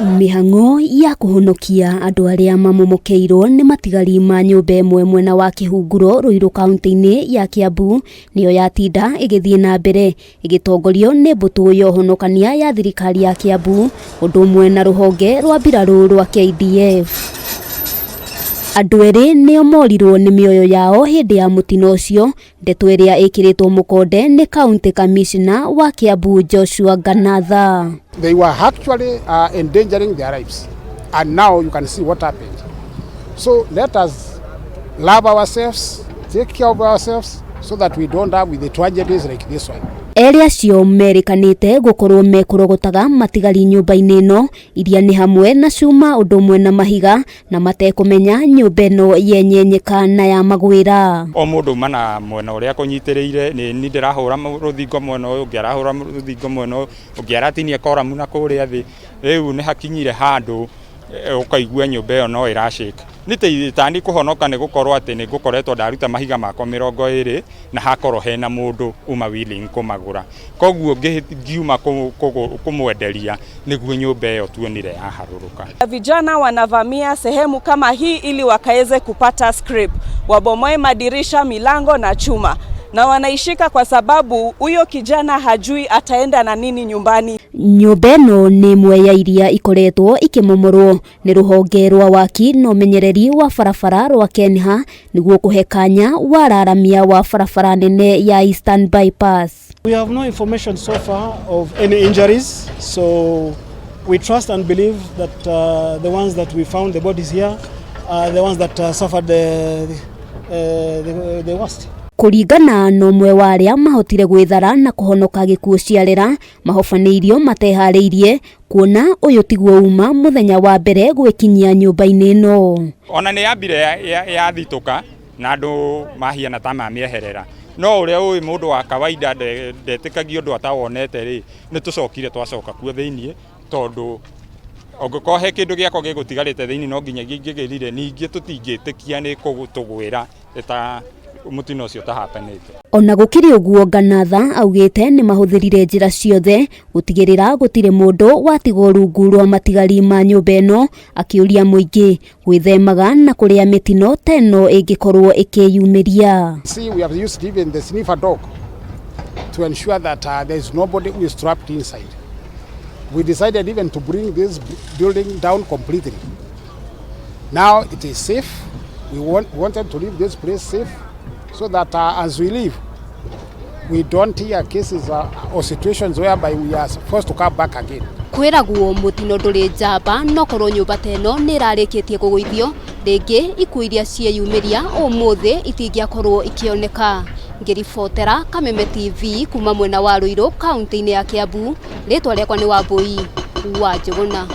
Mihang'o ya kuhonokia andu aria mamomokeirwo ni matigari ma nyumba imwe mwena wa Kihunguro Ruiru kaunti-ini ya Kiambu niyo yatinda igithie na mbere igitongorio ni mbutu ya uhonokania ya thirikari ya Kiambu undu umwe na ruhonge rwa mbiraru rwa KDF. Andu eri nio morirwo ni mioyo yao hindi ya mutino ucio, ndeto iria ikiretwo mukonde ni county commissioner wa Kiambu Joshua Ganatha. They were actually endangering their lives, and now you can see what happened. So let us love ourselves, take care of ourselves, so that we don't have with the tragedies like this one. Eri acio merikanite gukorwo mekurutaga matigari nyumba-ini ino iria ni hamwe na cuma undu umwe na mahiga na matekumenya nyumba ino yenyenyeka na ya magwira. O mundu mana mwena uria kunyitiriire ni ndirahura ruthingo mwena uyu ngiarahura ruthingo mwena uyu ngiaratinia koramu na kuria thi riu ni hakinyire handu ukaigua nyumba iyo no irashika nititani kuhonoka ni gukorwo ati ni gukoretwo ndaruta mahiga makwa 20 na hakorwo hena mundu uma willing kumagura koguo ngiuma kumwenderia niguo nyumba iyo tuonire yaharuruka. Vijana wanavamia sehemu kama hii ili wakaweze kupata scrip, wabomoe madirisha, milango na chuma, na wanaishika kwa sababu huyo kijana hajui ataenda na nini nyumbani. Nyumba ino ni imwe ya iria ikoretwo ikimomorwo ni ruhonge rwa waki no menyereri wa barabara rwa KENHA niguo kuhekanya wararamia wa barabara nene ya Eastern Bypass. We have no information so far of any injuries, so we trust and believe that the ones that we found the bodies here are the ones that suffered the worst. Kuringana no mwe wa aria mahotire gwithara na kuhonoka gikuo ciarera mahofanirio matehariirie kuona uyu tiguo uma muthenya wa mbere gwikinyia nyumba-ini ino. Ona ni yambire ya thituka na andu mahiana ta mamieherera no uria uyu mundu wa kawaida ndetikagio ndu atawonete ri ni tucokire twacoka kuo thiini tondu ogoko he kindu giako gigutigarite thiini no nginya gingigirire ningi tutingitikia ni kugutugwira eta mutino ucio tahapanite. Ona gukiri uguo Ganatha augite ni mahuthirire njira ciothe gutigirira gutire mundu watigwo rungu rwa matigari ma nyumba ino, akiuria muingi gwithemaga na kuria mitino teno ingikorwo ikiyumiria. See, we have used even the sniffer dog to ensure that there is nobody who is trapped inside. We decided even to bring this building down completely. Now it is safe. We wanted to leave this place safe, so that as we leave, we don't hear cases or situations whereby we are forced to come back again. Kwiragwo mutino nduri njamba no korwo nyumba teno ni rarikitie kuguithio ringi ikuo iria cieyumiria umuthi itingiakorwo ikioneka. Ngiribotera Kameme TV kuma mwena wa Ruiru kaunti-ini ya Kiambu, ritwa riakwa ni Wambui wa Njuguna.